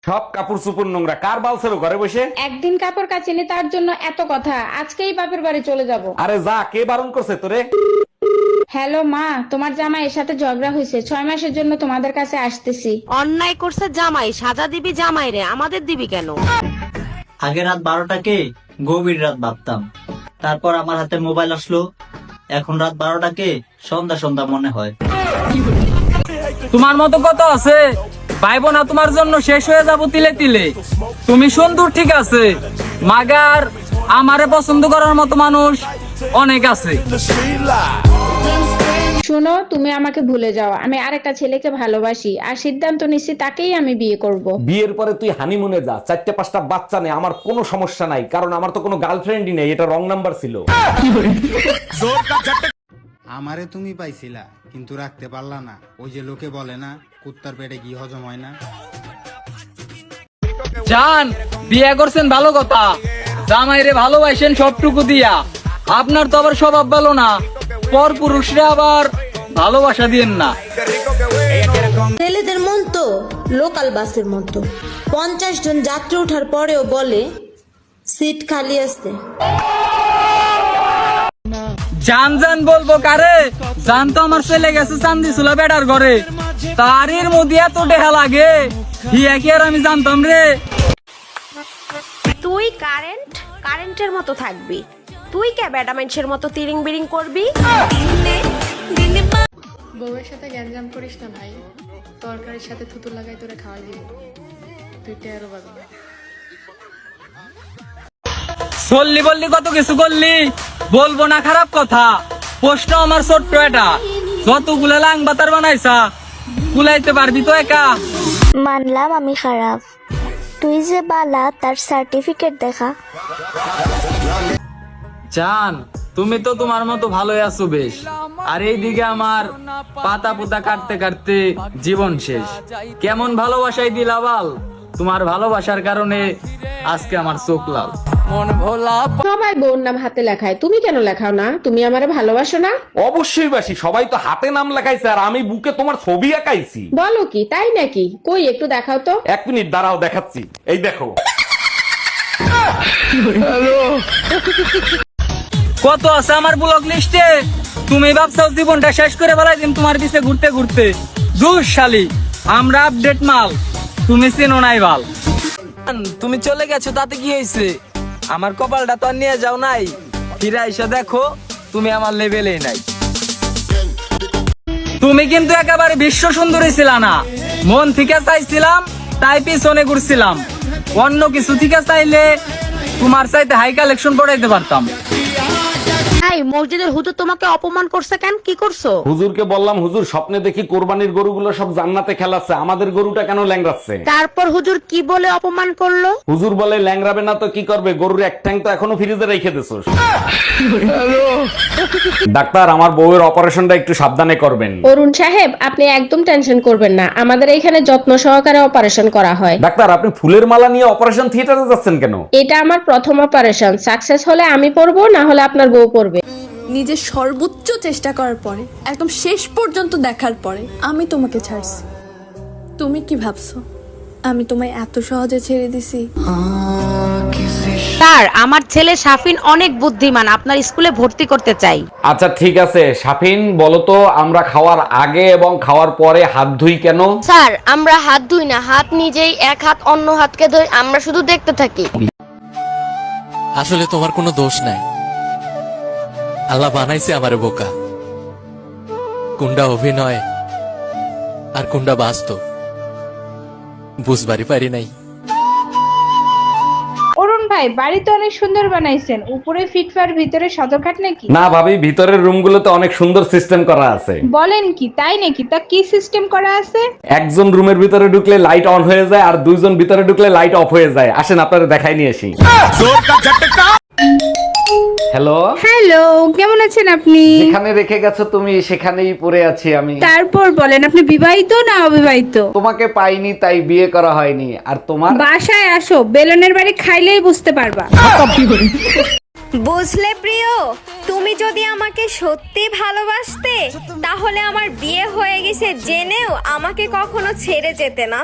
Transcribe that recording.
সব কাপড় চুপুর নোংরা, কার বালছেরো ঘরে বসে? একদিন কাপড় কাচিনি তার জন্য এত কথা, আজকেই বাপের বাড়ি চলে যাব। আরে যা, কে বারণ করছে তোরে? হ্যালো মা, তোমার জামাইয়ের সাথে ঝগড়া হয়েছে, 6 মাসের জন্য তোমাদের কাছে আসতেছি। অন্যায় করছে জামাই, সাজা দিবি জামাই রে, আমাদের দিবি কেন? আগে রাত 12টাকে গভীর রাত ভাবতাম, তারপর আমার হাতে মোবাইল আসলো, এখন রাত 12টাকে সন্ধ্যা সন্ধ্যা মনে হয়। তোমার মতো কত আছে পাইবো না, তোমার জন্য শেষ হয়ে যাবো তিলে তিলে। তুমি সুন্দর ঠিক আছে, মাগার আমারে পছন্দ করার মতো মানুষ অনেক আছে। শোনো, তুমি আমাকে ভুলে যাও, আমি আরেকটা ছেলেকে ভালোবাসি আর সিদ্ধান্ত নিচ্ছি তাকেই আমি বিয়ে করব। বিয়ের পরে তুই হানিমুনে যা, 4-5টা বাচ্চা নেই, আমার কোনো সমস্যা নাই, কারণ আমার তো কোনো গার্লফ্রেন্ডই নেই, এটা রং নাম্বার ছিল। আমারে তুমি পাইছিলা কিন্তু রাখতে পারলা না। ওই যে লোকে বলে না, কুত্তার পেটে ঘি হজম হয় না। জান, বিয়ে করছেন ভালো কথা, জামাইরে ভালোবাসেন সবটুকু দিয়া। আপনার তো আবার স্বভাব ভালো না, পর পুরুষরা আবার ভালোবাসা দিয়েন না। ছেলেদের মন তো লোকাল বাসের মতো, 50 জন যাত্রী ওঠার পরেও বলে সিট খালি আছে। জান জান বলবো কারে, জান তো আমার ছেলে গেছে চান্দি চুলা বেটার ঘরে, তারির মধ্যে এত টেহা লাগে, হিয়া কি আর আমি জানতাম রে। তুই কারেন্টের মতো থাকবি, তুই কে বেটা মানুষের মতো তিরিং বিরিং করবি? বউয়ের সাথে গ্যাঞ্জাম করিস না ভাই, তরকারির সাথে থুতু লাগাই তোরে খাওয়াই দিব, তুই টেরও পাবি না। চললি বললি কত কিছু করলি, বলবো না খারাপ কথা। প্রশ্ন আমার ছোট্ট এটা, যতগুলো লাং বাতার বানাইছা কুলাইতে পারবি তো একা? মানলাম আমি খারাপ, তুই যে বালা তার সার্টিফিকেট দেখা। জান, তুমি তো তোমার মতো ভালোই আছো বেশ, আর এইদিকে আমার পাতা পুতা কাটতে কাটতে জীবন শেষ। কেমন ভালোবাসাই দিলা বাল, তোমার ভালোবাসার কারণে আজকে আমার চোখ লাল। মন ভোলা সবাই বোন নাম হাতে লেখায়, তুমি কেন লেখাও না? তুমি আমারে ভালোবাসো না? অবশ্যই বাসি, সবাই তো হাতে নাম লেখাইছে আর আমি বুকে তোমার ছবি আঁকাইছি। বলো কি, তাই নাকি? কই একটু দেখাও তো। 1 মিনিট দাঁড়াও, দেখাচ্ছি, এই দেখো। কত আছে আমার ব্লক লিস্টে, তুমি ভাবছো জীবনটা শেষ করে ফেলাই দিন তোমার পিছে ঘুরতে ঘুরতে। দুঃশালী, আমরা আপডেট মাল, তুমি চেনো নাই বাল। তুমি চলে গেছো তাতে কি হয়েছে, আমার কপালটা তো আর নিয়ে যাও নাই, ফিরে এসে দেখো তুমি আমার লেভেলেই নাই। তুমি কিন্তু একেবারে বিশ্ব সুন্দরী ছিল না, মন থেকে চাইছিলাম তাই পিছনে ঘুরছিলাম, অন্য কিছু থেকে চাইলে তোমার চাইতে হাই কালেকশন পড়াইতে পারতাম। ভাই, মসজিদের হুজুর তোমাকে অপমান করছে কেন? কি করছো? হুজুরকে বললাম, হুজুর স্বপ্নে দেখি কোরবানির গরুগুলো সব জান্নাতে খেলাচ্ছে, আমাদের গরুটা কেন ল্যাংড়াচ্ছে? তারপর হুজুর কি বলে অপমান করলো? হুজুর বলে, ল্যাংড়াবে না তো কি করবে, গরুর এক ঠ্যাং তো এখনো ফ্রিজে রেখে দিছোস। ডাক্তার, আমার বউয়ের অপারেশনটা একটু সাবধানে করবেন। অরুণ সাহেব, আপনি একদম টেনশন করবেন না, আমাদের এখানে যত্ন সহকারে অপারেশন করা হয়। ডাক্তার, আপনি ফুলের মালা নিয়ে অপারেশন থিয়েটারে যাচ্ছেন কেন? এটা আমার প্রথম অপারেশন, সাকসেস হলে আমি পড়বো, না হলে আপনার বউ পড়বে। নিজের সর্বোচ্চ চেষ্টা করার পরে, একদম শেষ পর্যন্ত দেখার পরে আমি তোমাকে ছাড়ছি। তুমি কি ভাবছো আমি তোমায় এত সহজে ছেড়ে দিছি? স্যার, আমার ছেলে শাফিন অনেক বুদ্ধিমান, আপনার স্কুলে ভর্তি করতে চাই। আচ্ছা ঠিক আছে, শাফিন বলো তো, আমরা খাওয়ার আগে এবং খাওয়ার পরে হাত ধুই কেন? স্যার, আমরা হাত ধুই না, হাত নিজেই এক হাত অন্য হাতকে ধুই, আমরা শুধু দেখতে থাকি। আসলে তোমার কোনো দোষ নাই, আল্লাহ বানাইছে আমারে বোকা। কোনটা অভিনয় আর কোনটা বাস্তব বুঝবারই পারি নাই। অরুণ ভাই, বাড়ি তো অনেক সুন্দর বানাইছেন, উপরে ফিটফার ভিতরে সদরঘাট নাকি? না ভাবি, ভিতরের রুমগুলোতে অনেক সুন্দর সিস্টেম করা আছে। বলেন কি, তাই নাকি? তা কি সিস্টেম করা আছে? একজন রুমের ভিতরে ঢুকলে লাইট অন হয়ে যায় আর 2 জন ভিতরে ঢুকলে লাইট অফ হয়ে যায়। আসেন আপনারা দেখাই নিয়ে আসি। হ্যালো হ্যালো, কেমন আছেন আপনি? যেখানে রেখে গেছো তুমি সেখানেই পড়ে আছি আমি। তারপর বলেন, আপনি বিবাহিত না অবিবাহিত? তোমাকে পাইনি তাই বিয়ে করা হয়নি। আর তোমার? বাসায় আসো, বেলনের বাড়ি খাইলেই বুঝতে পারবা। বুঝলে প্রিয়, তুমি যদি আমাকে সত্যি ভালোবাসতে তাহলে আমার বিয়ে হয়ে গেছে জেনেও আমাকে কখনো ছেড়ে যেতে না।